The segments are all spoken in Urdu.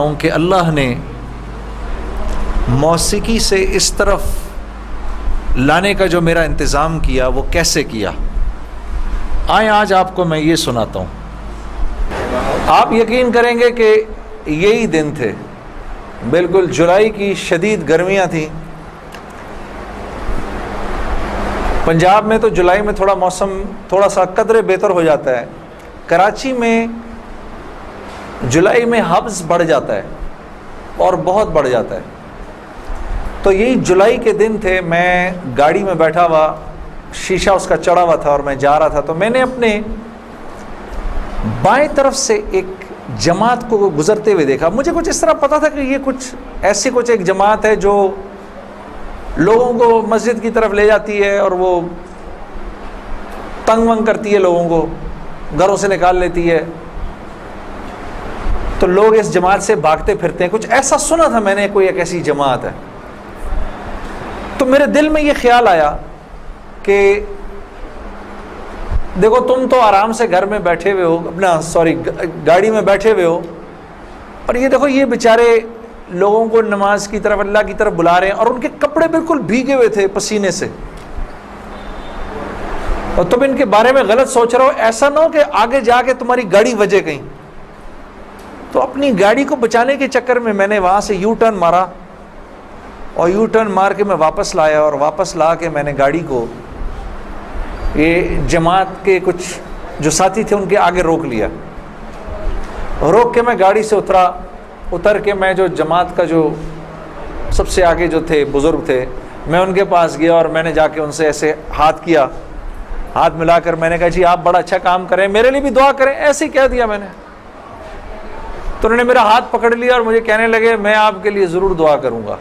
ہوں کہ اللہ نے موسیقی سے اس طرف لانے کا جو میرا انتظام کیا وہ کیسے کیا۔ آئیں آج آپ کو میں یہ سناتا ہوں۔ آپ یقین کریں گے کہ یہی دن تھے، بالکل جولائی کی شدید گرمیاں تھیں۔ پنجاب میں تو جولائی میں تھوڑا موسم تھوڑا سا قدرے بہتر ہو جاتا ہے، کراچی میں جولائی میں حبس بڑھ جاتا ہے اور بہت بڑھ جاتا ہے۔ تو یہی جولائی کے دن تھے، میں گاڑی میں بیٹھا ہوا، شیشہ اس کا چڑھا ہوا تھا اور میں جا رہا تھا، تو میں نے اپنے بائیں طرف سے ایک جماعت کو گزرتے ہوئے دیکھا۔ مجھے کچھ اس طرح پتا تھا کہ یہ کچھ ایک جماعت ہے جو لوگوں کو مسجد کی طرف لے جاتی ہے اور وہ تنگ ونگ کرتی ہے، لوگوں کو گھروں سے نکال لیتی ہے، تو لوگ اس جماعت سے بھاگتے پھرتے ہیں۔ کچھ ایسا سنا تھا میں نے، کوئی ایک ایسی جماعت ہے۔ تو میرے دل میں یہ خیال آیا کہ دیکھو تم تو آرام سے گھر میں بیٹھے ہوئے ہو، گاڑی میں بیٹھے ہوئے ہو، اور یہ دیکھو یہ بیچارے لوگوں کو نماز کی طرف، اللہ کی طرف بلا رہے ہیں، اور ان کے کپڑے بالکل بھیگے ہوئے تھے پسینے سے، اور تم ان کے بارے میں غلط سوچ رہے ہو۔ ایسا نہ ہو کہ آگے جا کے تمہاری گاڑی وجے کہیں۔ تو اپنی گاڑی کو بچانے کے چکر میں نے وہاں سے یو ٹرن مارا، اور یو ٹرن مار کے میں واپس لایا، اور واپس لا کے میں نے گاڑی کو یہ جماعت کے کچھ جو ساتھی تھے ان کے آگے روک لیا۔ روک کے میں گاڑی سے اتر کے میں جو جماعت کا جو سب سے آگے جو تھے بزرگ تھے، میں ان کے پاس گیا اور میں نے جا کے ان سے ایسے ہاتھ کیا، ہاتھ ملا کر میں نے کہا جی آپ بڑا اچھا کام کریں، میرے لیے بھی دعا کریں، ایسے ہی کہہ دیا میں نے۔ تو انہوں نے میرا ہاتھ پکڑ لیا اور مجھے کہنے لگے میں آپ کے لیے ضرور دعا کروں گا۔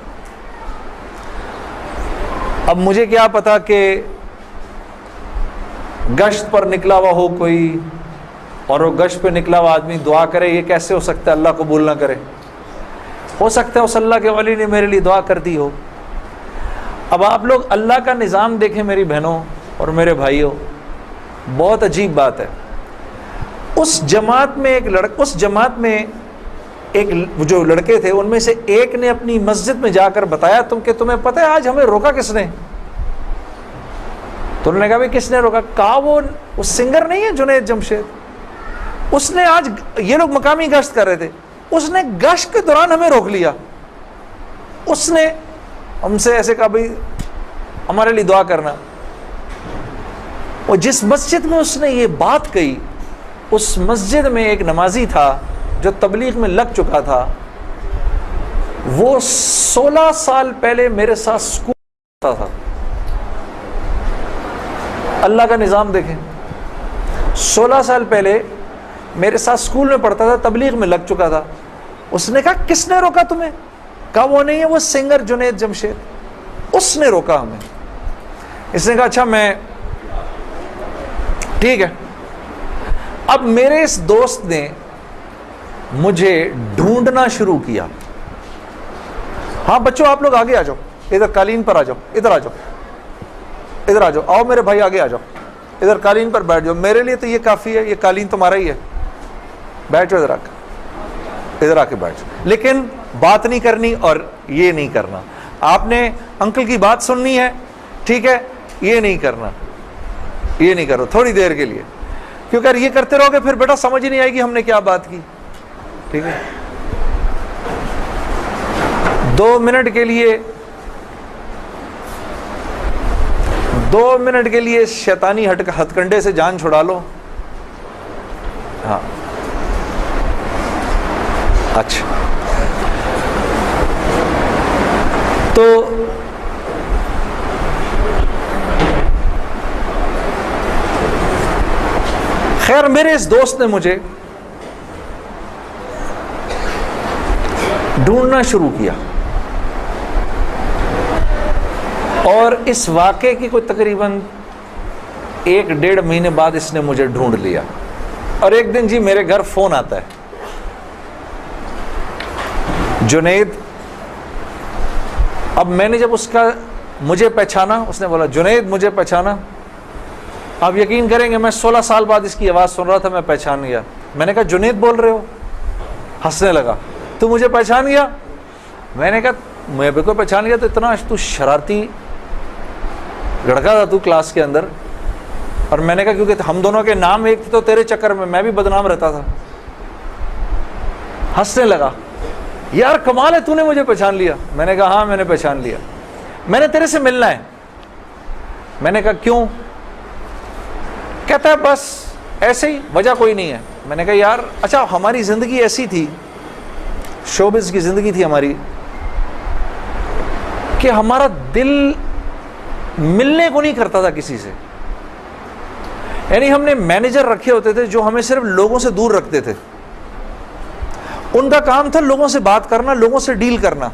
اب مجھے کیا پتا کہ گشت پر نکلا ہوا ہو کوئی، اور وہ گشت پہ نکلا ہوا آدمی دعا کرے، یہ کیسے ہو سکتا ہے؟ اللہ قبول نہ کرے۔ ہو سکتا ہے اس اللہ کے ولی نے میرے لیے دعا کر دی ہو۔ اب آپ لوگ اللہ کا نظام دیکھیں میری بہنوں اور میرے بھائیوں، بہت عجیب بات ہے۔ اس جماعت میں ایک جو لڑکے تھے ان میں سے ایک نے اپنی مسجد میں جا کر بتایا کہ تمہیں پتہ ہے آج ہمیں روکا کس نے؟ تو انہوں نے کہا بھائی کس نے روکا؟ کہا وہ سنگر نہیں ہے جنید جمشید، اس نے آج، یہ لوگ مقامی گشت کر رہے تھے، اس نے گشت کے دوران ہمیں روک لیا، اس نے ہم سے ایسے کہا بھائی ہمارے لیے دعا کرنا۔ اور جس مسجد میں اس نے یہ بات کہی، اس مسجد میں ایک نمازی تھا جو تبلیغ میں لگ چکا تھا، وہ 16 سال پہلے میرے ساتھ سکول پڑھتا تھا۔ اللہ کا نظام دیکھیں، 16 سال پہلے میرے ساتھ سکول میں پڑھتا تھا، تبلیغ میں لگ چکا تھا۔ اس نے کہا کس نے روکا تمہیں؟ کہا وہ نہیں ہے، وہ سنگر جنید جمشید، اس نے روکا ہمیں۔ اس نے کہا اچھا میں ٹھیک ہے۔ اب میرے اس دوست نے مجھے ڈھونڈنا شروع کیا۔ ہاں بچوں آپ لوگ آگے آ جاؤ، ادھر قالین پر آ جاؤ، ادھر آ جاؤ، ادھر آ جاؤ، آؤ میرے بھائی آگے آ جاؤ، ادھر قالین پر بیٹھ جاؤ، میرے لیے تو یہ کافی ہے، یہ قالین تمہارا ہی ہے، بیٹھ جاؤ ادھر آ کے بیٹھ جاؤ۔ لیکن بات نہیں کرنی اور یہ نہیں کرنا، آپ نے انکل کی بات سننی ہے، ٹھیک ہے، یہ نہیں کرنا، یہ نہیں کرو تھوڑی دیر کے لیے، کیونکہ اگر یہ کرتے رہو گے پھر بیٹا سمجھ ہی نہیں آئے گی ہم نے کیا بات کی، ٹھیک ہے۔ 2 منٹ کے لیے شیطانی ہتھ کنڈے سے جان چھڑا لو۔ ہاں اچھا، تو خیر میرے اس دوست نے مجھے ڈھونڈنا شروع کیا، اور اس واقعے کی کوئی تقریباً 1-1.5 مہینے بعد اس نے مجھے ڈھونڈ لیا۔ اور ایک دن جی میرے گھر فون آتا ہے، جنید۔ اب میں نے جب مجھے پہچانا، اس نے بولا جنید مجھے پہچانا، آپ یقین کریں گے میں 16 سال بعد اس کی آواز سن رہا تھا، میں پہچان گیا۔ میں نے کہا جنید بول رہے ہو؟ ہنسنے لگا۔ تو مجھے پہچان گیا؟ میں نے کہا میں بالکل پہچان گیا، تو اتنا تو شرارتی لڑکا تھا تو کلاس کے اندر. اور میں نے کہا کیونکہ ہم دونوں کے نام ایک تھے تو تیرے چکر میں بھی بدنام رہتا تھا. ہنسنے لگا، یار کمال ہے تو نے مجھے پہچان لیا. میں نے کہا ہاں میں نے پہچان لیا، میں نے تیرے سے ملنا ہے. میں نے کہا کیوں؟ کہتا ہے بس ایسے ہی، وجہ کوئی نہیں ہے. میں نے کہا یار اچھا ہماری زندگی ایسی تھی، شوبز کی زندگی تھی ہماری، کہ ہمارا دل ملنے کو نہیں کرتا تھا کسی سے. یعنی ہم نے مینیجر رکھے ہوتے تھے جو ہمیں صرف لوگوں سے دور رکھتے تھے. ان کا کام تھا لوگوں سے بات کرنا، لوگوں سے ڈیل کرنا،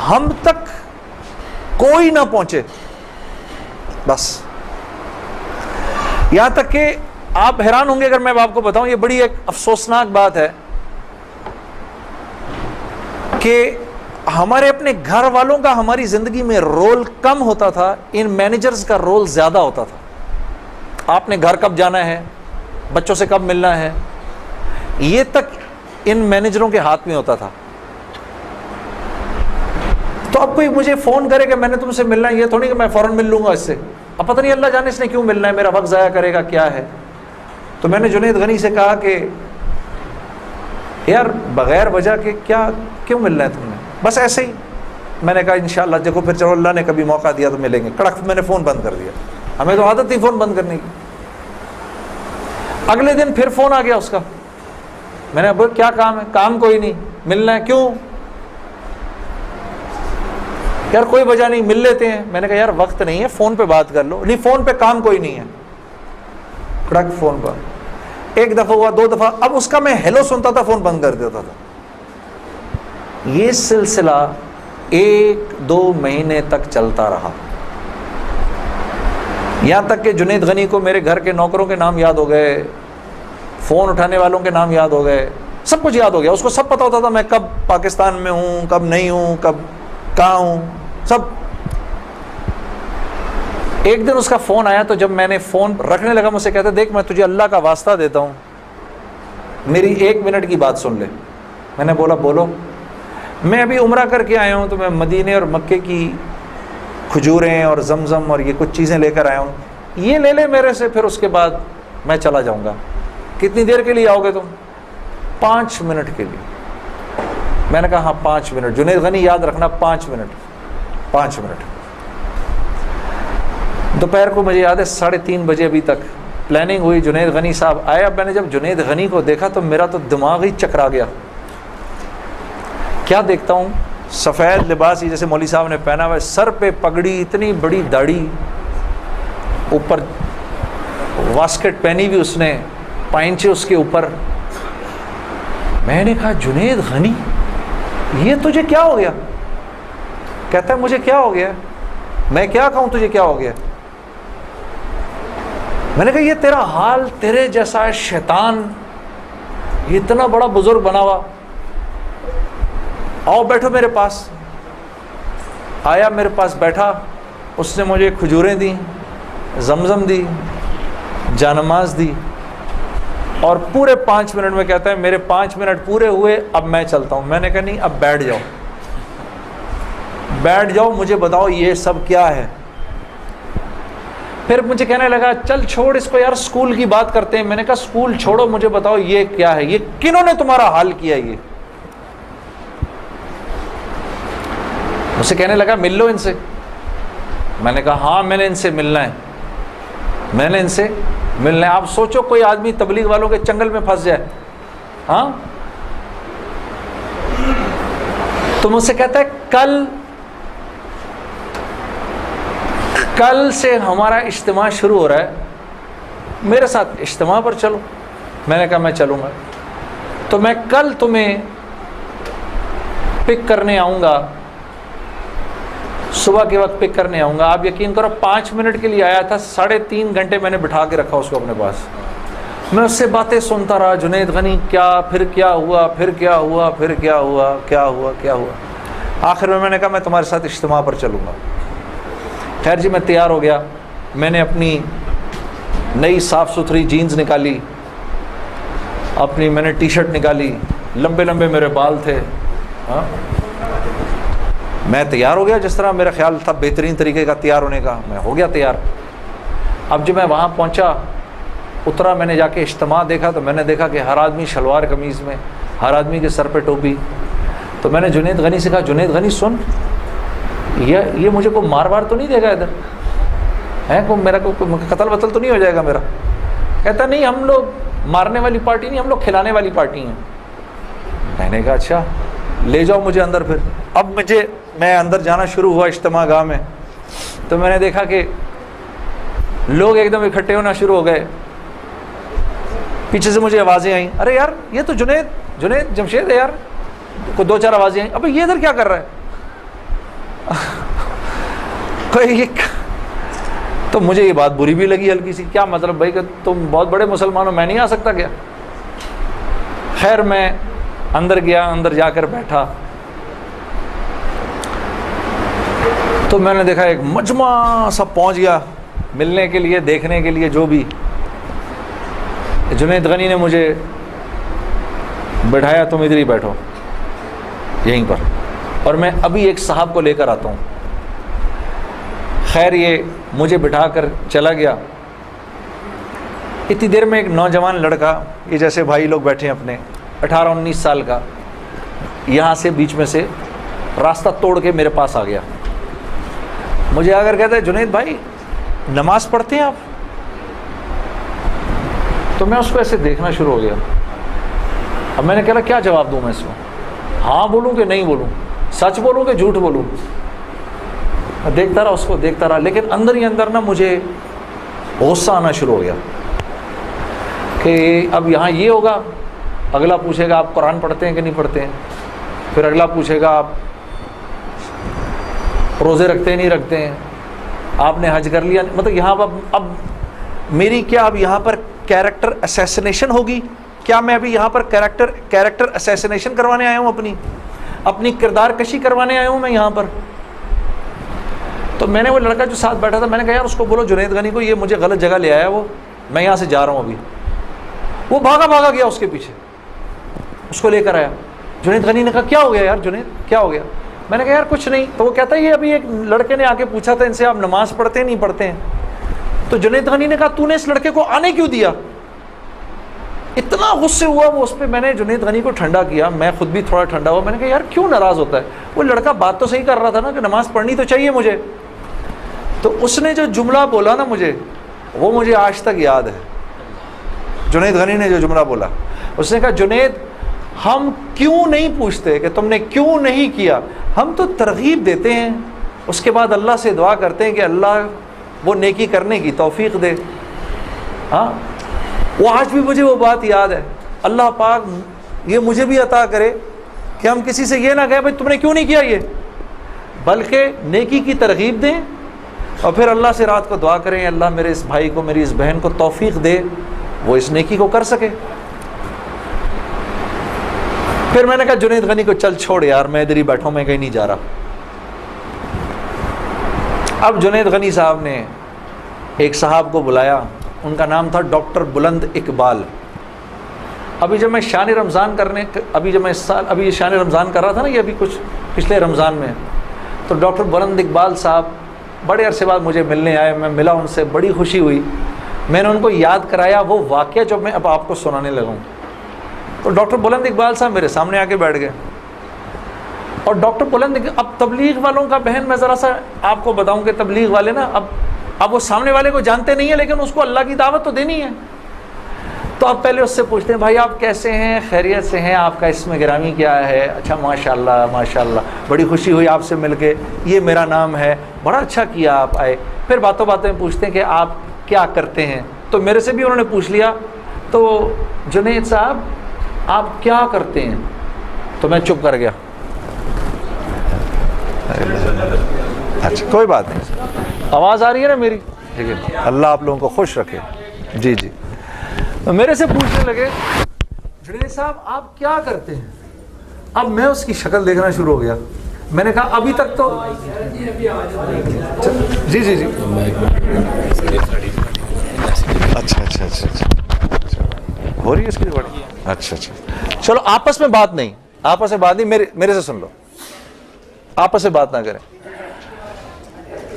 ہم تک کوئی نہ پہنچے بس. یہاں تک کہ آپ حیران ہوں گے اگر میں آپ کو بتاؤں، یہ بڑی ایک افسوسناک بات ہے کہ ہمارے اپنے گھر والوں کا ہماری زندگی میں رول کم ہوتا تھا، ان مینیجرز کا رول زیادہ ہوتا تھا. آپ نے گھر کب جانا ہے، بچوں سے کب ملنا ہے، یہ تک ان مینیجروں کے ہاتھ میں ہوتا تھا. تو اب کوئی مجھے فون کرے کہ میں نے تم سے ملنا ہے، یہ تھوڑی کہ میں فوراً مل لوں گا اس سے. اب پتہ نہیں اللہ جانے اس نے کیوں ملنا ہے، میرا وقت ضائع کرے گا کیا ہے. تو میں نے جنید غنی سے کہا کہ یار بغیر وجہ کے کیوں ملنا ہے تم نے، بس ایسے ہی. میں نے کہا انشاءاللہ دیکھو پھر چلو اللہ نے کبھی موقع دیا تو ملیں گے. کڑک میں نے فون بند کر دیا. ہمیں تو عادت تھی فون بند کرنے کی. اگلے دن پھر فون آ گیا اس کا. میں نے بولا کیا کام ہے؟ کام کوئی نہیں، ملنا ہے. کیوں؟ یار کوئی وجہ نہیں، مل لیتے ہیں. میں نے کہا یار وقت نہیں ہے، فون پہ بات کر لو. نہیں فون پہ کام کوئی نہیں ہے. کڑک فون پر ایک دفعہ ہوا، 2 دفعہ، اب اس کا میں ہیلو سنتا تھا فون بند کر دیتا تھا. یہ سلسلہ 1-2 مہینے تک چلتا رہا، یہاں تک کہ جنید غنی کو میرے گھر کے نوکروں کے نام یاد ہو گئے، فون اٹھانے والوں کے نام یاد ہو گئے، سب کچھ یاد ہو گیا. اس کو سب پتا ہوتا تھا میں کب پاکستان میں ہوں، کب نہیں ہوں، کب کہاں ہوں، سب. ایک دن اس کا فون آیا، تو جب میں نے فون رکھنے لگا مجھ سے کہتا دیکھ میں تجھے اللہ کا واسطہ دیتا ہوں میری 1 منٹ کی بات سن لے. میں نے بولا بولو. میں ابھی عمرہ کر کے آیا ہوں، تو میں مدینے اور مکے کی کھجوریں اور زمزم اور یہ کچھ چیزیں لے کر آیا ہوں، یہ لے لے میرے سے، پھر اس کے بعد میں چلا جاؤں گا. کتنی دیر کے لیے آؤ گے تم؟ 5 منٹ کے لیے. میں نے کہا ہاں 5 منٹ. جنید غنی یاد رکھنا 5 منٹ. 5 منٹ. دوپہر کو مجھے یاد ہے 3:30 بجے ابھی تک پلاننگ ہوئی. جنید غنی صاحب آئے. اب میں نے جب جنید غنی کو دیکھا تو میرا تو دماغ ہی چکرا گیا. کیا دیکھتا ہوں، سفید لباس ہی جیسے مولوی صاحب نے پہنا ہوا ہے، سر پہ پگڑی، اتنی بڑی داڑھی، اوپر واسکٹ پہنی ہوئی اس نے، پائنچے اس کے اوپر. میں نے کہا جنید غنی یہ تجھے کیا ہو گیا؟ کہتا ہے مجھے کیا ہو گیا؟ میں کیا کہوں تجھے کیا ہو گیا؟ میں نے کہا یہ تیرا حال تیرے جیسا شیطان، یہ اتنا بڑا بزرگ بنا ہوا، آؤ بیٹھو میرے پاس. آیا میرے پاس بیٹھا، اس نے مجھے کھجوریں دیں، زمزم دی، جانماز دی، اور پورے 5 منٹ میں کہتا ہے میرے 5 منٹ پورے ہوئے، اب میں چلتا ہوں. میں نے کہا نہیں، اب بیٹھ جاؤ، بیٹھ جاؤ، مجھے بتاؤ یہ سب کیا ہے. پھر مجھے کہنے لگا چل چھوڑ اس کو یار، اسکول کی بات کرتے ہیں. میں نے کہا اسکول چھوڑو، مجھے بتاؤ یہ کیا ہے، یہ کنہوں نے تمہارا حال کیا؟ یہ مجھ سے کہنے لگا مل لو ان سے. میں نے کہا ہاں میں نے ان سے ملنا ہے، میں نے ان سے ملنا ہے. آپ سوچو کوئی آدمی تبلیغ والوں کے چنگل میں پھنس جائے، ہاں. تو مجھ سے کہتا ہے کل سے ہمارا اجتماع شروع ہو رہا ہے، میرے ساتھ اجتماع پر چلو. میں نے کہا میں چلوں گا. تو میں کل تمہیں پک کرنے آؤں گا، صبح کے وقت پک کرنے آؤں گا. آپ یقین کرو 5 منٹ کے لیے آیا تھا، 3.5 گھنٹے میں نے بٹھا کے رکھا اس کو اپنے پاس. میں اس سے باتیں سنتا رہا، جنید غنی کیا، پھر کیا ہوا، پھر کیا ہوا، پھر کیا ہوا، کیا ہوا، کیا ہوا. آخر میں نے کہا میں تمہارے ساتھ اجتماع پر چلوں گا. خیر جی میں تیار ہو گیا. میں نے اپنی نئی صاف ستھری جینز نکالی، اپنی میں نے ٹی شرٹ نکالی، لمبے لمبے میرے بال تھے. ہاں میں تیار ہو گیا جس طرح میرا خیال تھا بہترین طریقے کا تیار ہونے کا, میں ہو گیا تیار. اب جب میں وہاں پہنچا, اترا, میں نے جا کے اجتماع دیکھا تو میں نے دیکھا کہ ہر آدمی شلوار قمیض میں, ہر آدمی کے سر پہ ٹوپی. تو میں نے جنید غنی سے کہا, جنید غنی سن, یہ مجھے کوئی مار وار تو نہیں دے گا ادھر ہے, کو میرا کوئی قتل وتل تو نہیں ہو جائے گا میرا؟ کہتا نہیں, ہم لوگ مارنے والی پارٹی نہیں, ہم لوگ کھلانے والی پارٹی ہیں. میں نے کہا اچھا لے جاؤ مجھے اندر. پھر اب میں اندر جانا شروع ہوا اجتماع گاہ میں, تو میں نے دیکھا کہ لوگ ایک دم اکٹھے ہونا شروع ہو گئے. پیچھے سے مجھے آوازیں آئیں, ارے یار یہ تو جنید جمشید ہے یار. کو دو چار آوازیں آئیں, ابھی یہ ادھر کیا کر رہا ہے؟ تو مجھے یہ بات بری بھی لگی ہلکی سی, کیا مطلب بھائی کہ تم بہت بڑے مسلمان ہو, میں نہیں آ سکتا کیا؟ خیر میں اندر گیا, اندر جا کر بیٹھا تو میں نے دیکھا ایک مجمع سب پہنچ گیا ملنے کے لیے, دیکھنے کے لیے. جو بھی جنید غنی نے مجھے بٹھایا, تم ادھر ہی بیٹھو یہیں پر, اور میں ابھی ایک صاحب کو لے کر آتا ہوں. خیر یہ مجھے بٹھا کر چلا گیا. اتنی دیر میں ایک نوجوان لڑکا, یہ جیسے بھائی لوگ بیٹھے ہیں اپنے, 18-19 سال کا, یہاں سے بیچ میں سے راستہ توڑ کے میرے پاس آ گیا. مجھے آ کر کہتا ہے, جنید بھائی نماز پڑھتے ہیں آپ؟ تو میں اس کو ایسے دیکھنا شروع ہو گیا. اب میں نے کہا کیا جواب دوں میں اس کو, ہاں بولوں کہ نہیں بولوں, سچ بولوں کہ جھوٹ بولوں؟ دیکھتا رہا اس کو, دیکھتا رہا, لیکن اندر ہی اندر نا مجھے غصہ آنا شروع ہو گیا کہ اب یہاں یہ ہوگا, اگلا پوچھے گا آپ قرآن پڑھتے ہیں کہ نہیں پڑھتے ہیں, پھر اگلا پوچھے گا آپ روزے رکھتے ہیں نہیں رکھتے ہیں, آپ نے حج کر لیا. مطلب یہاں اب میری کیا اب یہاں پر کیریکٹر اسیسنیشن ہوگی کیا؟ میں ابھی یہاں پر کیریکٹر اسیسنیشن کروانے آیا ہوں, اپنی کردار کشی کروانے آیا ہوں میں یہاں پر. تو میں نے وہ لڑکا جو ساتھ بیٹھا تھا, میں نے کہا یار اس کو بولو جنید غنی کو, یہ مجھے غلط جگہ لے آیا, وہ میں یہاں سے جا رہا ہوں ابھی. وہ بھاگا گیا اس کے پیچھے, اس کو لے کر آیا. جنید غنی نے کہا کیا ہو گیا یار جنید, کیا ہو گیا؟ میں نے کہا یار کچھ نہیں. تو وہ کہتا ہے یہ ابھی ایک لڑکے نے آ کے پوچھا تھا ان سے آپ نماز پڑھتے ہیں نہیں پڑھتے ہیں. تو جنید غنی نے کہا تو نے اس لڑکے کو آنے کیوں دیا؟ اتنا غصے ہوا وہ اس پہ. میں نے جنید غنی کو ٹھنڈا کیا, میں خود بھی تھوڑا ٹھنڈا ہوا. میں نے کہا یار کیوں ناراض ہوتا ہے؟ وہ لڑکا بات تو صحیح کر رہا تھا نا کہ نماز پڑھنی تو چاہیے مجھے. تو اس نے جو جملہ بولا نا مجھے, وہ مجھے آج تک یاد ہے. جنید غنی نے جو جملہ بولا, اس نے کہا جنید ہم کیوں نہیں پوچھتے کہ تم نے کیوں نہیں کیا, ہم تو ترغیب دیتے ہیں, اس کے بعد اللہ سے دعا کرتے ہیں کہ اللہ وہ نیکی کرنے کی توفیق دے. ہاں وہ آج بھی مجھے وہ بات یاد ہے. اللہ پاک یہ مجھے بھی عطا کرے کہ ہم کسی سے یہ نہ کہیں بھائی تم نے کیوں نہیں کیا یہ, بلکہ نیکی کی ترغیب دیں اور پھر اللہ سے رات کو دعا کریں اللہ میرے اس بھائی کو, میری اس بہن کو توفیق دے وہ اس نیکی کو کر سکے. پھر میں نے کہا جنید غنی کو چل چھوڑ یار, میں ادھر ہی بیٹھا ہوں, میں کہیں نہیں جا رہا. اب جنید غنی صاحب نے ایک صاحب کو بلایا, ان کا نام تھا ڈاکٹر بلند اقبال. ابھی جب میں شان رمضان ابھی شان رمضان کر رہا تھا نا, یہ ابھی کچھ پچھلے رمضان میں, تو ڈاکٹر بلند اقبال صاحب بڑے عرصے بعد مجھے ملنے آئے. میں ملا ان سے, بڑی خوشی ہوئی. میں نے ان کو یاد کرایا وہ واقعہ جو میں اب آپ کو سنانے لگا ہوں. تو ڈاکٹر بلند اقبال صاحب میرے سامنے آ کے بیٹھ گئے. اور ڈاکٹر بلند, اب تبلیغ والوں کا بہن میں ذرا سا آپ کو بتاؤں کہ تبلیغ والے نا اب وہ سامنے والے کو جانتے نہیں ہیں, لیکن اس کو اللہ کی دعوت تو دینی ہے. تو آپ پہلے اس سے پوچھتے ہیں بھائی آپ کیسے ہیں, خیریت سے ہیں, آپ کا اسم گرامی کیا ہے؟ اچھا ماشاء اللہ بڑی خوشی ہوئی آپ سے مل کے, یہ میرا نام ہے, بڑا اچھا کیا آپ آئے. پھر باتوں میں پوچھتے ہیں کہ آپ کیا کرتے ہیں, تو میرے سے بھی انہوں نے پوچھ لیا. تو جنید صاحب آپ کیا کرتے ہیں؟ تو میں چپ کر گیا. اچھا کوئی بات نہیں, آواز آ رہی ہے نا میری؟ ٹھیک ہے, اللہ آپ لوگوں کو خوش رکھے. جی میرے سے پوچھنے لگے جنید صاحب آپ کیا کرتے ہیں. اب میں اس کی شکل دیکھنا شروع ہو گیا. میں نے کہا ابھی تک تو جی اچھا ہو رہی ہے اس کی ریکارڈنگ؟ اچھا اچھا، چلو آپس میں بات نہیں، آپس میں بات نہیں، میرے سے سن لو، آپس میں بات نہ کریں.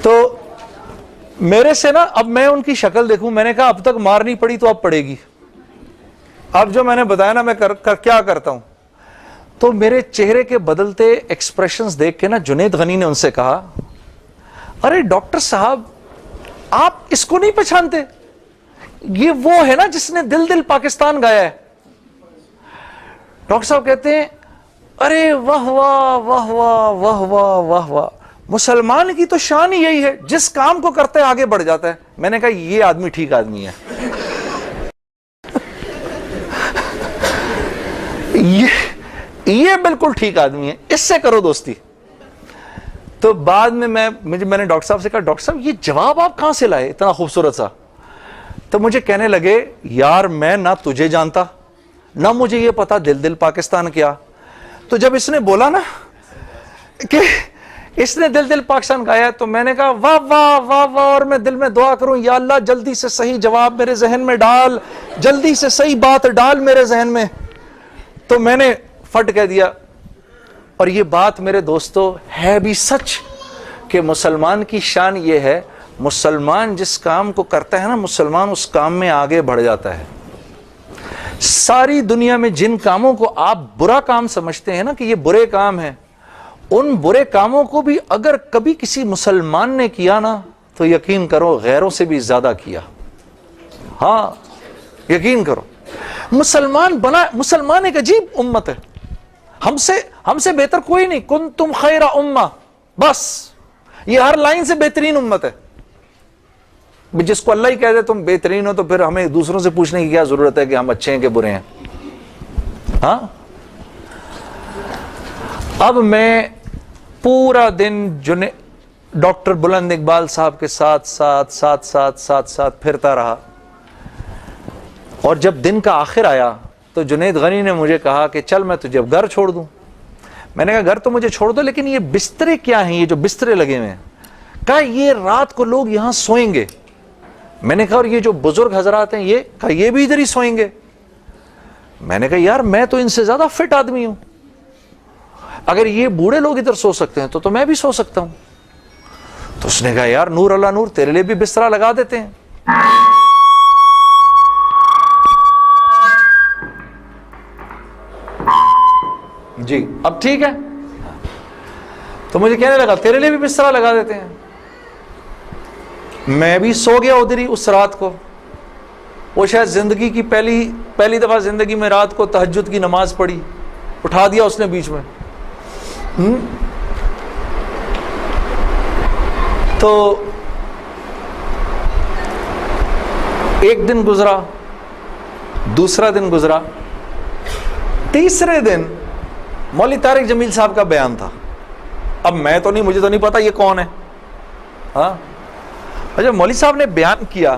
تو میرے سے نا اب میں ان کی شکل دیکھوں، میں نے کہا اب تک مار نہیں پڑی تو اب پڑے گی. اب جو میں نے بتایا نا میں کیا کرتا ہوں، تو میرے چہرے کے بدلتے ایکسپریشنز دیکھ کے نا جنید غنی نے ان سے کہا ارے ڈاکٹر صاحب آپ اس کو نہیں پہچانتے، یہ وہ ہے نا جس نے دل دل پاکستان گایا ہے. ڈاکٹر صاحب کہتے ہیں ارے واہ واہ واہ واہ واہ واہ واہ واہ، مسلمان کی تو شان ہی یہی ہے، جس کام کو کرتے آگے بڑھ جاتا ہے. میں نے کہا یہ آدمی ٹھیک آدمی ہے، یہ بالکل ٹھیک آدمی ہے، اس سے کرو دوستی. تو بعد میں میں نے ڈاکٹر صاحب سے کہا ڈاکٹر صاحب یہ جواب آپ کہاں سے لائے اتنا خوبصورت سا؟ تو مجھے کہنے لگے یار میں نہ تجھے جانتا نہ مجھے یہ پتا دل دل پاکستان کیا. تو جب اس نے بولا نا کہ اس نے دل دل پاکستان گایا تو میں نے کہا واہ واہ واہ واہ، اور میں دل میں دعا کروں یا اللہ جلدی سے صحیح جواب میرے ذہن میں ڈال، جلدی سے صحیح بات ڈال میرے ذہن میں. تو میں نے فٹ کہہ دیا. اور یہ بات میرے دوستو ہے بھی سچ کہ مسلمان کی شان یہ ہے، مسلمان جس کام کو کرتا ہے نا مسلمان اس کام میں آگے بڑھ جاتا ہے. ساری دنیا میں جن کاموں کو آپ برا کام سمجھتے ہیں نا کہ یہ برے کام ہیں، ان برے کاموں کو بھی اگر کبھی کسی مسلمان نے کیا نا تو یقین کرو غیروں سے بھی زیادہ کیا. ہاں یقین کرو، مسلمان ایک عجیب امت ہے، ہم سے بہتر کوئی نہیں. کنتم خیر امہ، بس یہ ہر لائن سے بہترین امت ہے. جس کو اللہ ہی کہہ دے تم بہترین ہو تو پھر ہمیں دوسروں سے پوچھنے کی کیا ضرورت ہے کہ ہم اچھے ہیں کہ برے ہیں. ہاں اب میں پورا دن ڈاکٹر بلند اقبال صاحب کے ساتھ پھرتا رہا. اور جب دن کا آخر آیا تو جنید غنی نے مجھے کہا کہ چل میں تجھے گھر چھوڑ دوں. میں نے کہا گھر تو مجھے چھوڑ دو لیکن یہ بسترے کیا ہیں، یہ جو بسترے لگے ہوئے ہیں؟ کہا یہ رات کو لوگ یہاں سوئیں گے. میں نے کہا اور یہ جو بزرگ حضرات ہیں یہ بھی ادھر ہی سوئیں گے. میں نے کہا یار میں تو ان سے زیادہ فٹ آدمی ہوں، اگر یہ بوڑھے لوگ ادھر سو سکتے ہیں تو میں بھی سو سکتا ہوں. تو اس نے کہا یار نور اللہ نور، تیرے لیے بھی بسترا لگا دیتے ہیں. جی اب ٹھیک ہے. تو مجھے کہنے لگا تیرے لیے بھی بسترا لگا دیتے ہیں. میں بھی سو گیا ادھر ہی اس رات کو. وہ شاید زندگی کی پہلی دفعہ زندگی میں رات کو تہجد کی نماز پڑھی، اٹھا دیا اس نے بیچ میں. تو ایک دن گزرا، دوسرا دن گزرا، تیسرے دن مولوی طارق جمیل صاحب کا بیان تھا. اب مجھے تو نہیں پتا یہ کون ہے. ہاں اچھا مولوی صاحب نے بیان کیا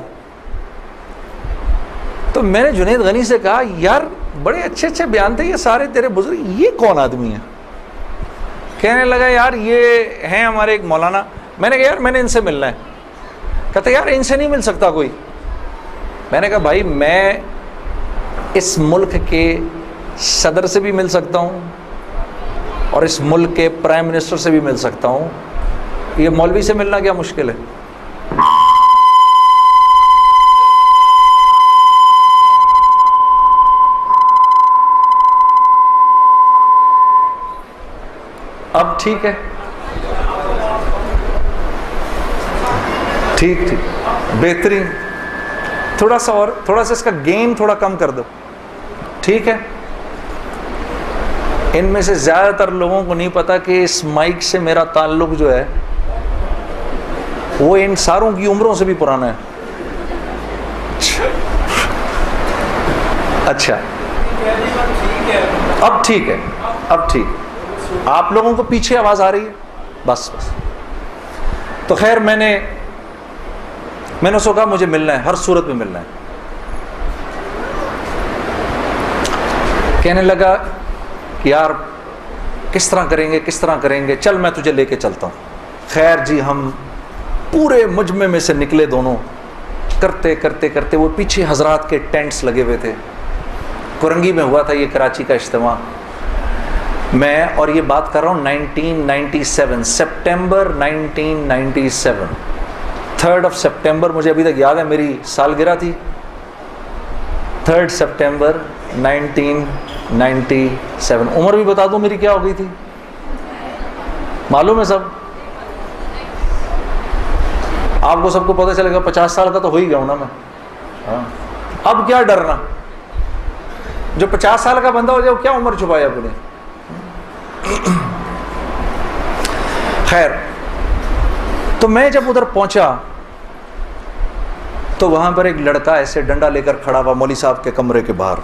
تو میں نے جنید غنی سے کہا یار بڑے اچھے اچھے بیان تھے یہ سارے تیرے بزرگ، یہ کون آدمی ہے؟ کہنے لگا یار یہ ہیں ہمارے ایک مولانا. میں نے کہا یار میں نے ان سے ملنا ہے. کہتا یار ان سے نہیں مل سکتا کوئی. میں نے کہا بھائی میں اس ملک کے صدر سے بھی مل سکتا ہوں اور اس ملک کے پرائم منسٹر سے بھی مل سکتا ہوں، یہ مولوی سے ملنا کیا مشکل ہے؟ اب ٹھیک ہے، ٹھیک بہترین. تھوڑا سا اس کا گین تھوڑا کم کر دو. ٹھیک ہے. ان میں سے زیادہ تر لوگوں کو نہیں پتا کہ اس مائک سے میرا تعلق جو ہے وہ ان ساروں کی عمروں سے بھی پرانا ہے. اچھا اب ٹھیک ہے، اب ٹھیک. آپ لوگوں کو پیچھے آواز آ رہی ہے؟ بس. تو خیر میں نے سوچا مجھے ملنا ہے، ہر صورت میں ملنا ہے. کہنے لگا کہ یار کس طرح کریں گے، چل میں تجھے لے کے چلتا ہوں. خیر جی ہم پورے مجمع میں سے نکلے دونوں، کرتے وہ پیچھے حضرات کے ٹینٹس لگے ہوئے تھے. کرنگی میں ہوا تھا یہ کراچی کا اجتماع. میں اور یہ بات کر رہا ہوں 1997 سپٹمبر 1997 3rd of سپٹمبر مجھے ابھی تک یاد ہے, میری سالگرہ تھی 3rd سپٹمبر 1997. عمر بھی بتا دوں میری کیا ہو گئی تھی, معلوم ہے سب آپ کو, سب کو پتہ چلے گا. 50 سال کا تو ہو ہی گیا ہوں نا میں. اب کیا ڈرنا, جو 50 سال کا بندہ ہو جائے وہ کیا عمر چھپایا اپنے. خیر, تو میں جب ادھر پہنچا تو وہاں پر ایک لڑکا ایسے ڈنڈا لے کر کھڑا ہوا مولوی صاحب کے کمرے کے باہر.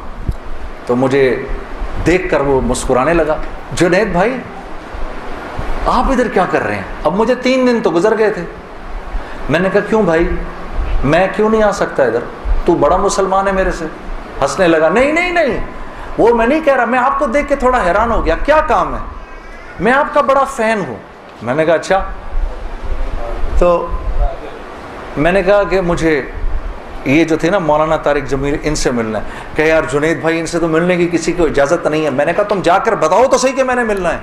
تو مجھے دیکھ کر وہ مسکرانے لگا, جنید بھائی آپ ادھر کیا کر رہے ہیں؟ اب مجھے 3 دن تو گزر گئے تھے. میں نے کہا کیوں بھائی, میں کیوں نہیں آ سکتا ادھر, تو بڑا مسلمان ہے میرے سے. ہنسنے لگا, نہیں نہیں نہیں, وہ میں نہیں کہہ رہا, میں آپ کو دیکھ کے تھوڑا حیران ہو گیا, کیا کام ہے؟ میں آپ کا بڑا فین ہوں. میں نے کہا اچھا. تو میں نے کہا کہ مجھے یہ جو تھے نا مولانا طارق جمیل, ان سے ملنا ہے. کہ یار جنید بھائی ان سے تو ملنے کی کسی کو اجازت نہیں ہے. میں نے کہا تم جا کر بتاؤ تو صحیح کہ میں نے ملنا ہے.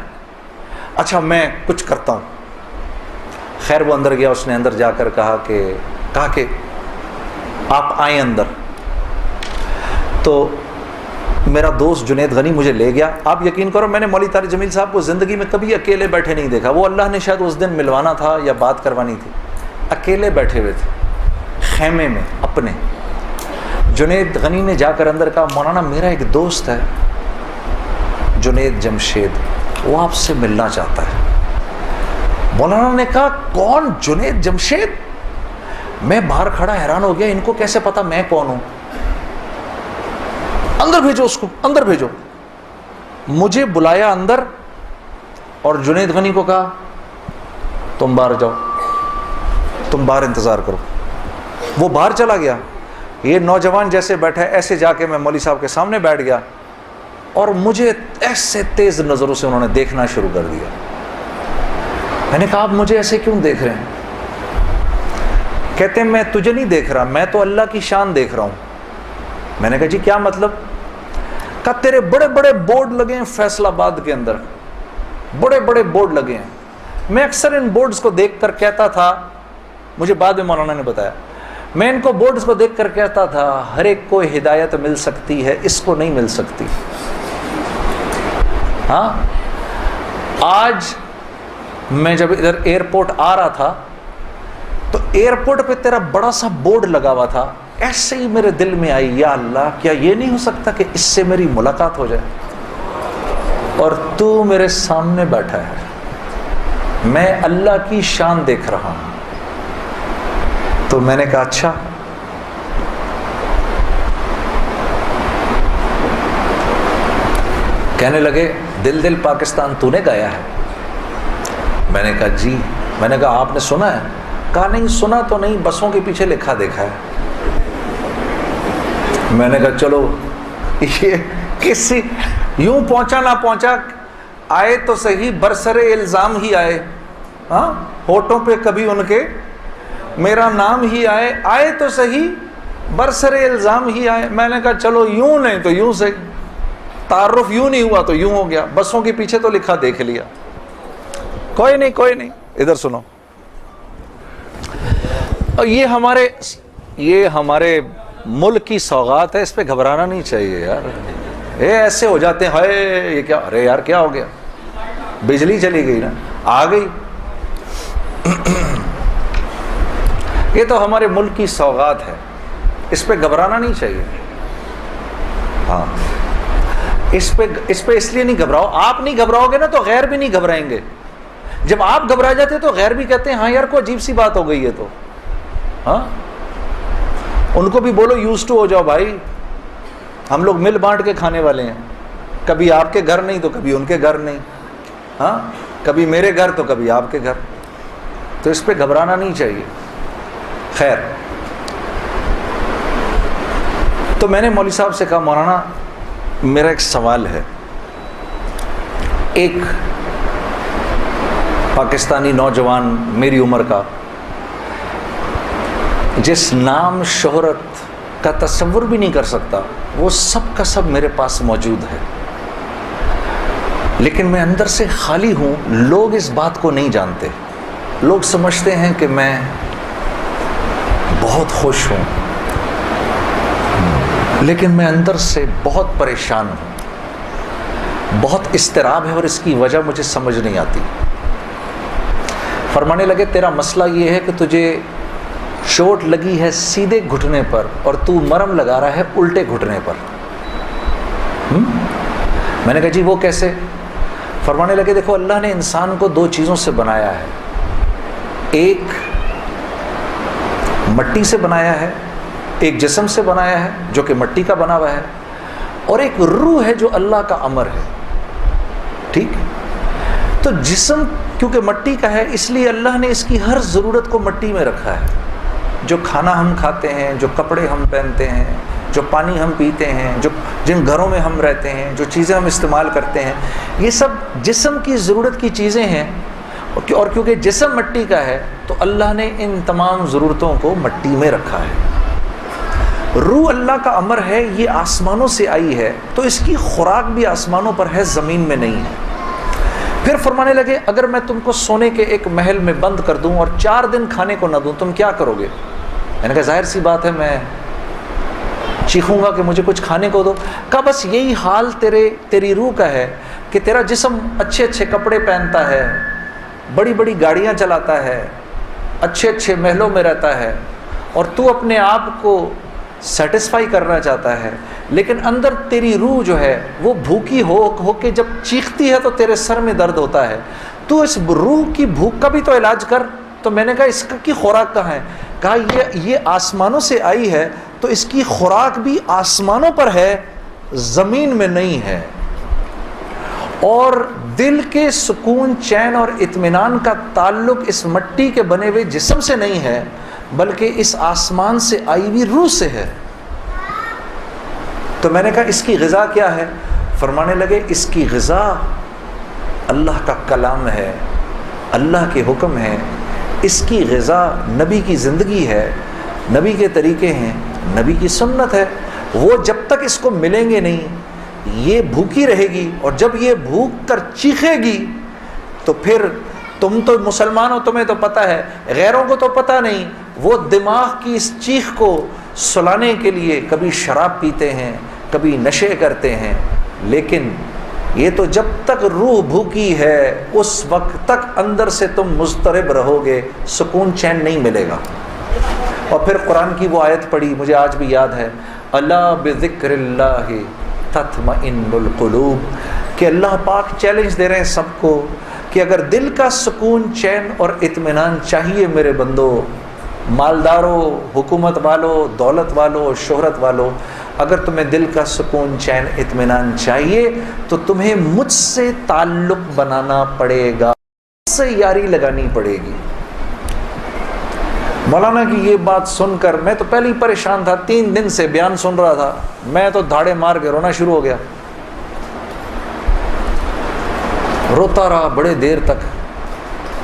اچھا میں کچھ کرتا ہوں. خیر وہ اندر گیا, اس نے اندر جا کر کہا کہ آپ آئیں اندر. تو میرا دوست جنید غنی مجھے لے گیا. آپ یقین کرو میں نے مولوی طارق جمیل صاحب کو زندگی میں کبھی اکیلے بیٹھے نہیں دیکھا. وہ اللہ نے شاید اس دن ملوانا تھا یا بات کروانی تھی, اکیلے بیٹھے ہوئے تھے خیمے میں اپنے. جنید غنی نے جا کر اندر کہا مولانا میرا ایک دوست ہے جنید جمشید, وہ آپ سے ملنا چاہتا ہے. مولانا نے کہا کون جنید جمشید؟ میں باہر کھڑا حیران ہو گیا, ان کو کیسے پتا میں کون ہوں؟ اندر بھیجو اس کو, اندر بھیجو. مجھے بلایا اندر اور جنید غنی کو کہا تم باہر جاؤ, تم باہر انتظار کرو. وہ باہر چلا گیا. یہ نوجوان جیسے بیٹھا ہے ایسے جا کے میں مولوی صاحب کے سامنے بیٹھ گیا اور مجھے ایسے تیز نظروں سے انہوں نے دیکھنا شروع کر دیا. میں نے کہا آپ مجھے ایسے کیوں دیکھ رہے ہیں؟ کہتے ہیں میں تجھے نہیں دیکھ رہا, میں تو اللہ کی شان دیکھ رہا ہوں. میں نے کہا جی کیا مطلب؟ کہا تیرے بڑے بڑے بورڈ لگے ہیں فیصل آباد کے اندر, بڑے بڑے بورڈ لگے ہیں. میں اکثر ان بورڈز کو دیکھ کر کہتا تھا, مجھے بعد میں مولانا نے بتایا, میں ان کو بورڈز کو دیکھ کر کہتا تھا ہر ایک کو ہدایت مل سکتی ہے, اس کو نہیں مل سکتی. ہاں آج میں جب ادھر ایئرپورٹ آ رہا تھا تو ایئرپورٹ پہ تیرا بڑا سا بورڈ لگا ہوا تھا, ایسے ہی میرے دل میں آئی یا اللہ کیا یہ نہیں ہو سکتا کہ اس سے میری ملاقات ہو جائے, اور تو میرے سامنے بیٹھا ہے, میں اللہ کی شان دیکھ رہا ہوں. تو میں نے کہا اچھا. کہنے لگے دل دل پاکستان تو نے گایا ہے؟ میں نے کہا جی. میں نے کہا آپ نے سنا ہے؟ کہا نہیں سنا تو نہیں, بسوں کے پیچھے لکھا دیکھا ہے. میں نے کہا چلو یہ کسی یوں پہنچا نہ پہنچا, آئے تو صحیح برسر الزام ہی آئے, ہاں ہوٹوں پہ کبھی ان کے میرا نام ہی آئے, آئے تو صحیح برسر الزام ہی آئے. میں نے کہا چلو یوں نہیں تو یوں سے, تعارف یوں نہیں ہوا تو یوں ہو گیا, بسوں کے پیچھے تو لکھا دیکھ لیا. کوئی نہیں کوئی نہیں, ادھر سنو. اور یہ ہمارے ملک کی سوغات ہے, اس پہ گھبرانا نہیں چاہیے یار. ایسے ہو جاتے ہیں ہائے یہ کیا, ارے یار کیا ہو گیا, بجلی چلی گئی نا, آ گئی. یہ تو ہمارے ملک کی سوغات ہے, اس پہ گھبرانا نہیں چاہیے. ہاں اس پہ اس لیے نہیں گھبراؤ, آپ نہیں گھبراؤ گے نا تو غیر بھی نہیں گھبرائیں گے. جب آپ گھبرا جاتے تو غیر بھی کہتے ہیں ہاں یار کوئی عجیب سی بات ہو گئی ہے. تو ہاں ان کو بھی بولو یوز ٹو ہو جاؤ بھائی, ہم لوگ مل بانٹ کے کھانے والے ہیں, کبھی آپ کے گھر نہیں تو کبھی ان کے گھر نہیں, ہاں کبھی میرے گھر تو کبھی آپ کے گھر. تو اس پہ گھبرانا نہیں چاہیے. خیر, تو میں نے مولوی صاحب سے کہا مولانا میرا ایک سوال ہے. ایک پاکستانی نوجوان میری عمر کا, جس نام شہرت کا تصور بھی نہیں کر سکتا، وہ سب کا سب میرے پاس موجود ہے، لیکن میں اندر سے خالی ہوں۔ لوگ اس بات کو نہیں جانتے، لوگ سمجھتے ہیں کہ میں بہت خوش ہوں، لیکن میں اندر سے بہت پریشان ہوں، بہت اضطراب ہے، اور اس کی وجہ مجھے سمجھ نہیں آتی۔ فرمانے لگے تیرا مسئلہ یہ ہے کہ تجھے چوٹ لگی ہے سیدھے گھٹنے پر اور تو مرم لگا رہا ہے الٹے گھٹنے پر۔ میں نے کہا جی وہ کیسے؟ فرمانے لگے دیکھو اللہ نے انسان کو دو چیزوں سے بنایا ہے، ایک مٹی سے بنایا ہے، ایک جسم سے بنایا ہے جو کہ مٹی کا بنا ہوا ہے، اور ایک روح ہے جو اللہ کا امر ہے، ٹھیک؟ تو جسم کیونکہ مٹی کا ہے اس لیے اللہ نے اس کی ہر ضرورت کو مٹی میں رکھا ہے۔ جو کھانا ہم کھاتے ہیں، جو کپڑے ہم پہنتے ہیں، جو پانی ہم پیتے ہیں، جن گھروں میں ہم رہتے ہیں، جو چیزیں ہم استعمال کرتے ہیں، یہ سب جسم کی ضرورت کی چیزیں ہیں، اور کیونکہ جسم مٹی کا ہے تو اللہ نے ان تمام ضرورتوں کو مٹی میں رکھا ہے۔ روح اللہ کا امر ہے، یہ آسمانوں سے آئی ہے تو اس کی خوراک بھی آسمانوں پر ہے، زمین میں نہیں ہے۔ پھر فرمانے لگے اگر میں تم کو سونے کے ایک محل میں بند کر دوں اور 4 دن کھانے کو نہ دوں تم کیا کرو گے؟ میں نے کہا ظاہر سی بات ہے میں چیخوں گا کہ مجھے کچھ کھانے کو دو۔ کہا بس یہی حال تیری روح کا ہے کہ تیرا جسم اچھے اچھے کپڑے پہنتا ہے، بڑی بڑی گاڑیاں چلاتا ہے، اچھے اچھے محلوں میں رہتا ہے، اور تو اپنے آپ کو سیٹسفائی کرنا چاہتا ہے، لیکن اندر تیری روح جو ہے وہ بھوکی ہو کے جب چیختی ہے تو تیرے سر میں درد ہوتا ہے، تو اس روح کی بھوک کا بھی تو علاج کر۔ تو میں نے کہا اس کی خوراک کہاں ہے؟ کہا یہ آسمانوں سے آئی ہے تو اس کی خوراک بھی آسمانوں پر ہے، زمین میں نہیں ہے۔ اور دل کے سکون، چین اور اطمینان کا تعلق اس مٹی کے بنے ہوئے جسم سے نہیں ہے بلکہ اس آسمان سے آئی ہوئی روح سے ہے۔ تو میں نے کہا اس کی غذا کیا ہے؟ فرمانے لگے اس کی غذا اللہ کا کلام ہے، اللہ کے حکم ہے، اس کی غذا نبی کی زندگی ہے، نبی کے طریقے ہیں، نبی کی سنت ہے۔ وہ جب تک اس کو ملیں گے نہیں یہ بھوکی رہے گی، اور جب یہ بھوک کر چیخے گی تو پھر تم تو مسلمان ہو، تمہیں تو پتہ ہے، غیروں کو تو پتہ نہیں، وہ دماغ کی اس چیخ کو سلانے کے لیے کبھی شراب پیتے ہیں، کبھی نشے کرتے ہیں، لیکن یہ تو جب تک روح بھوکی ہے اس وقت تک اندر سے تم مضطرب رہو گے، سکون چین نہیں ملے گا۔ اور پھر قرآن کی وہ آیت پڑھی مجھے آج بھی یاد ہے، الا بذکر اللہ تطمئن القلوب، کہ اللہ پاک چیلنج دے رہے ہیں سب کو کہ اگر دل کا سکون، چین اور اطمینان چاہیے میرے بندو، مالداروں، حکومت والوں، دولت والوں، شہرت والوں، اگر تمہیں دل کا سکون، چین، اطمینان چاہیے تو تمہیں مجھ سے تعلق بنانا پڑے گا، مجھ سے یاری لگانی پڑے گی۔ مولانا کی یہ بات سن کر میں تو پہلے ہی پریشان تھا، 3 دن سے بیان سن رہا تھا، میں تو دھاڑے مار کے رونا شروع ہو گیا، روتا رہا بڑے دیر تک۔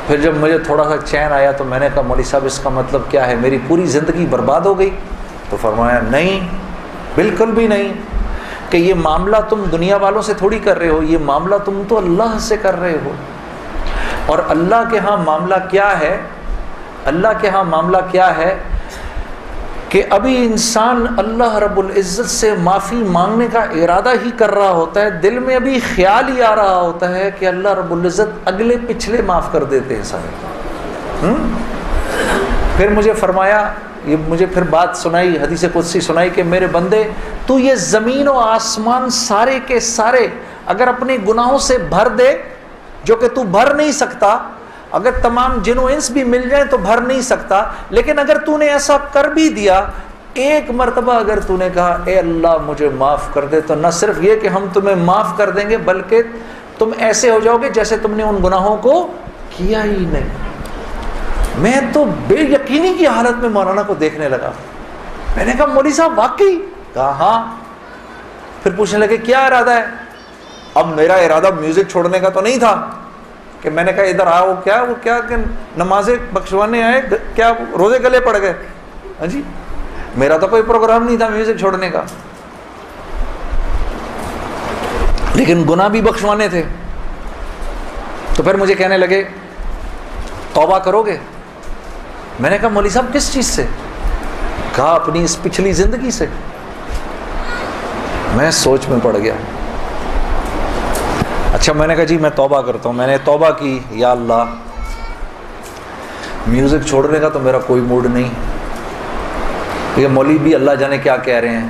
پھر جب مجھے تھوڑا سا چین آیا تو میں نے کہا مولوی صاحب اس کا مطلب کیا ہے، میری پوری زندگی برباد ہو گئی؟ تو فرمایا نہیں، بالکل بھی نہیں، کہ یہ معاملہ تم دنیا والوں سے تھوڑی کر رہے ہو، یہ معاملہ تم تو اللہ سے کر رہے ہو۔ اور اللہ کے ہاں معاملہ کیا ہے؟ اللہ کے ہاں معاملہ کیا ہے کہ ابھی انسان اللہ رب العزت سے معافی مانگنے کا ارادہ ہی کر رہا ہوتا ہے، دل میں ابھی خیال ہی آ رہا ہوتا ہے کہ اللہ رب العزت اگلے پچھلے معاف کر دیتے ہیں سارے۔ پھر مجھے فرمایا، یہ مجھے پھر بات سنائی، حدیث قدسی سنائی کہ میرے بندے تو یہ زمین و آسمان سارے کے سارے اگر اپنے گناہوں سے بھر دے، جو کہ تو بھر نہیں سکتا، اگر تمام جن و انس بھی مل جائیں تو بھر نہیں سکتا، لیکن اگر تو نے ایسا کر بھی دیا، ایک مرتبہ اگر تو نے کہا اے اللہ مجھے معاف کر دے، تو نہ صرف یہ کہ ہم تمہیں معاف کر دیں گے بلکہ تم ایسے ہو جاؤ گے جیسے تم نے ان گناہوں کو کیا ہی نہیں۔ میں تو بے یقینی کی حالت میں مولانا کو دیکھنے لگا، میں نے کہا مولوی صاحب واقعی؟ کہا ہاں۔ پھر پوچھنے لگے کیا ارادہ ہے؟ اب میرا ارادہ میوزک چھوڑنے کا تو نہیں تھا کہ میں نے کہا ادھر آؤ، کیا کہ نمازیں بخشوانے آئے، کیا روزے گلے پڑ گئے؟ ہاں جی، میرا تو کوئی پروگرام نہیں تھا میوزک چھوڑنے کا، لیکن گناہ بھی بخشوانے تھے۔ تو پھر مجھے کہنے لگے توبہ کرو گے؟ میں نے کہا مولوی صاحب کس چیز سے؟ کہا اپنی اس پچھلی زندگی سے۔ میں سوچ میں پڑ گیا۔ اچھا میں نے کہا جی میں توبہ کرتا ہوں۔ میں نے توبہ کی، یا اللہ میوزک چھوڑنے کا تو میرا کوئی موڈ نہیں، یہ مولوی بھی اللہ جانے کیا کہہ رہے ہیں،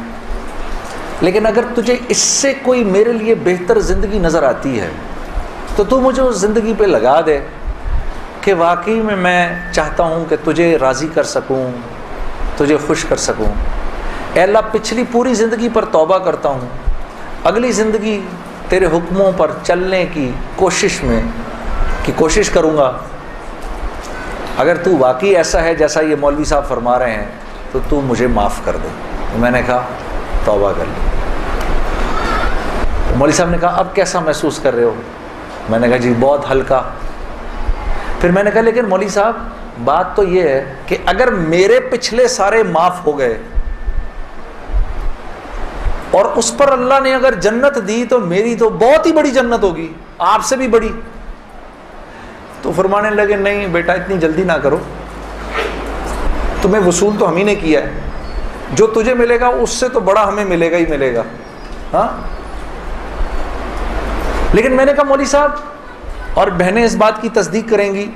لیکن اگر تجھے اس سے کوئی میرے لیے بہتر زندگی نظر آتی ہے تو تو مجھے اس زندگی پہ لگا دے کہ واقعی میں چاہتا ہوں کہ تجھے راضی کر سکوں، تجھے خوش کر سکوں۔ اے اللہ پچھلی پوری زندگی پر توبہ کرتا ہوں، اگلی زندگی تیرے حکموں پر چلنے کی کوشش کروں گا۔ اگر تو واقعی ایسا ہے جیسا یہ مولوی صاحب فرما رہے ہیں تو تو مجھے معاف کر دے۔ میں نے کہا توبہ کر لی۔ مولوی صاحب نے کہا اب کیسا محسوس کر رہے ہو؟ میں نے کہا جی بہت ہلکا۔ پھر میں نے کہا لیکن مولوی صاحب بات تو یہ ہے کہ اگر میرے پچھلے سارے معاف ہو گئے اور اس پر اللہ نے اگر جنت دی تو میری تو بہت ہی بڑی جنت ہوگی، آپ سے بھی بڑی۔ تو فرمانے لگے نہیں بیٹا اتنی جلدی نہ کرو، تمہیں وصول تو ہم ہی نے کیا ہے، جو تجھے ملے گا اس سے تو بڑا ہمیں ملے گا ہی ملے گا۔ ہاں لیکن میں نے کہا مولوی صاحب، اور بہنیں اس بات کی تصدیق کریں گی،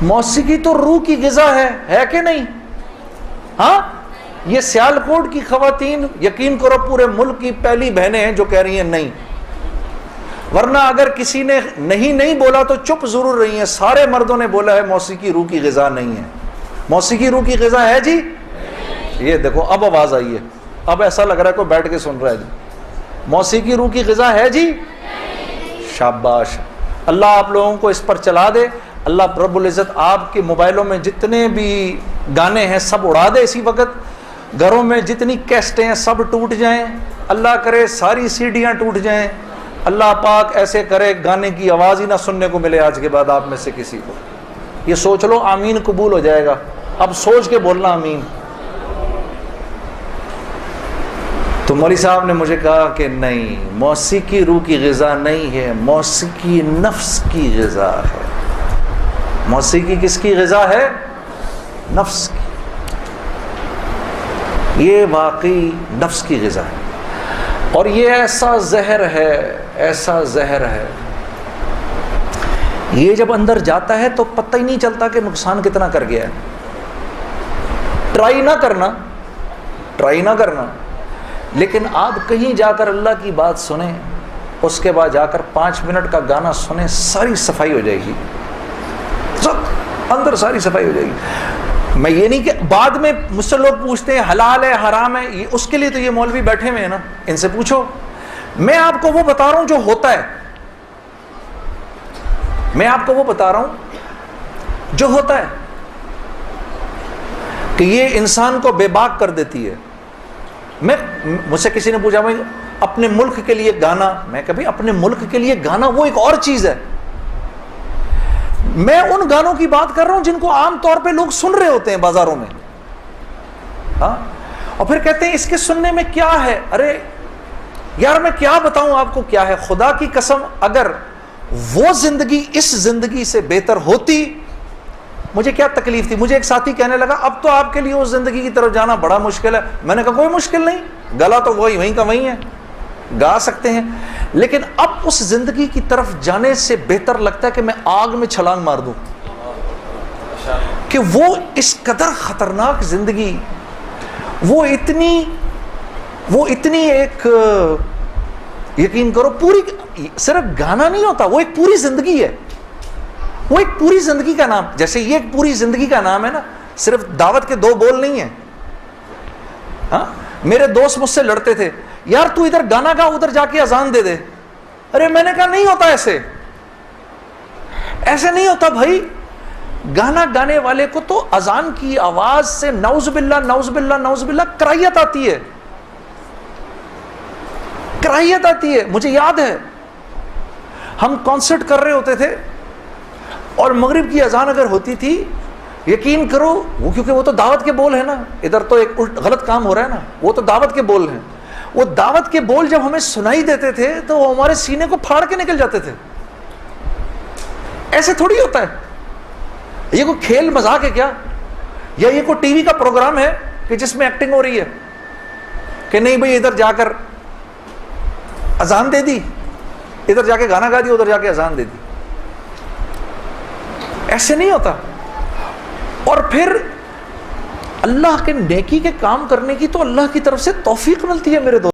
موسیقی تو روح کی غذا ہے کہ نہیں؟ ہاں یہ سیالکوٹ کی خواتین یقین کرو پورے ملک کی پہلی بہنیں ہیں جو کہہ رہی ہیں نہیں، ورنہ اگر کسی نے نہیں بولا تو چپ ضرور رہی ہیں۔ سارے مردوں نے بولا ہے موسیقی روح کی غذا نہیں ہے۔ موسیقی روح کی غذا ہے جی؟ یہ دیکھو اب آواز آئی ہے، اب ایسا لگ رہا ہے کوئی بیٹھ کے سن رہا ہے جی۔ موسیقی روح کی غذا ہے جی؟ شاباش، اللہ آپ لوگوں کو اس پر چلا دے۔ اللہ رب العزت آپ کے موبائلوں میں جتنے بھی گانے ہیں سب اڑا دے اسی وقت، گھروں میں جتنی کیسٹیں ہیں سب ٹوٹ جائیں، اللہ کرے ساری سیڈیاں ٹوٹ جائیں، اللہ پاک ایسے کرے گانے کی آواز ہی نہ سننے کو ملے آج کے بعد آپ میں سے کسی کو۔ یہ سوچ لو آمین قبول ہو جائے گا، اب سوچ کے بولنا آمین۔ تو مولوی صاحب نے مجھے کہا کہ نہیں، موسیقی روح کی غذا نہیں ہے، موسیقی نفس کی غذا ہے۔ موسیقی کس کی غذا ہے؟ نفس کی۔ یہ واقعی نفس کی غذا ہے، اور یہ ایسا زہر ہے، ایسا زہر ہے، یہ جب اندر جاتا ہے تو پتہ ہی نہیں چلتا کہ نقصان کتنا کر گیا ہے۔ ٹرائی نہ کرنا، لیکن آپ کہیں جا کر اللہ کی بات سنیں، اس کے بعد جا کر 5 منٹ کا گانا سنیں، ساری صفائی ہو جائے گی، اندر ساری صفائی ہو جائے گی۔ میں یہ نہیں کہ بعد میں مجھ سے لوگ پوچھتے ہیں حلال ہے حرام ہے، اس کے لیے تو یہ مولوی بیٹھے ہوئے ہیں نا، ان سے پوچھو۔ میں آپ کو وہ بتا رہا ہوں جو ہوتا ہے، میں آپ کو وہ بتا رہا ہوں جو ہوتا ہے، کہ یہ انسان کو بے باک کر دیتی ہے۔ مجھ سے کسی نے پوچھا بھائی اپنے ملک کے لیے گانا، میں کبھی اپنے ملک کے لیے گانا وہ ایک اور چیز ہے، میں ان گانوں کی بات کر رہا ہوں جن کو عام طور پہ لوگ سن رہے ہوتے ہیں بازاروں میں، ہاں، اور پھر کہتے ہیں اس کے سننے میں کیا ہے۔ ارے یار میں کیا بتاؤں آپ کو کیا ہے، خدا کی قسم اگر وہ زندگی اس زندگی سے بہتر ہوتی مجھے کیا تکلیف تھی۔ مجھے ایک ساتھی کہنے لگا اب تو آپ کے لیے اس زندگی کی طرف جانا بڑا مشکل ہے۔ میں نے کہا کوئی مشکل نہیں، گلا تو وہیں کا وہیں ہے، گا سکتے ہیں، لیکن اب اس زندگی کی طرف جانے سے بہتر لگتا ہے کہ میں آگ میں چھلانگ مار دوں، کہ وہ اس قدر خطرناک زندگی، وہ اتنی ایک، یقین کرو پوری، صرف گانا نہیں ہوتا، وہ ایک پوری زندگی ہے، وہ ایک پوری زندگی کا نام، جیسے یہ ایک پوری زندگی کا نام ہے نا، صرف دعوت کے 2 بول نہیں ہیں۔ ہاں میرے دوست مجھ سے لڑتے تھے، یار تو ادھر گانا گا ادھر جا کے اذان دے دے۔ ارے میں نے کہا نہیں ہوتا، ایسے نہیں ہوتا بھائی، گانا گانے والے کو تو اذان کی آواز سے نعوذ باللہ نعوذ باللہ نعوذ باللہ کراہیت آتی ہے، کراہیت آتی ہے۔ مجھے یاد ہے ہم کانسرٹ کر رہے ہوتے تھے اور مغرب کی اذان اگر ہوتی تھی، یقین کرو وہ، کیونکہ وہ تو دعوت کے بول ہیں نا، ادھر تو ایک غلط کام ہو رہا ہے نا، وہ تو دعوت کے بول ہیں. وہ دعوت کے بول جب ہمیں سنائی دیتے تھے تو وہ ہمارے سینے کو پھاڑ کے نکل جاتے تھے. ایسے تھوڑی ہوتا ہے. یہ کوئی کھیل مذاق ہے کیا؟ یا یہ کوئی ٹی وی کا پروگرام ہے کہ جس میں ایکٹنگ ہو رہی ہے کہ نہیں بھئی ادھر جا کر اذان دے دی، ادھر جا کے گانا گا دی، ادھر جا کے اذان دے دی. ایسے نہیں ہوتا. اور پھر اللہ کے نیکی کے کام کرنے کی تو اللہ کی طرف سے توفیق ملتی ہے میرے دوست.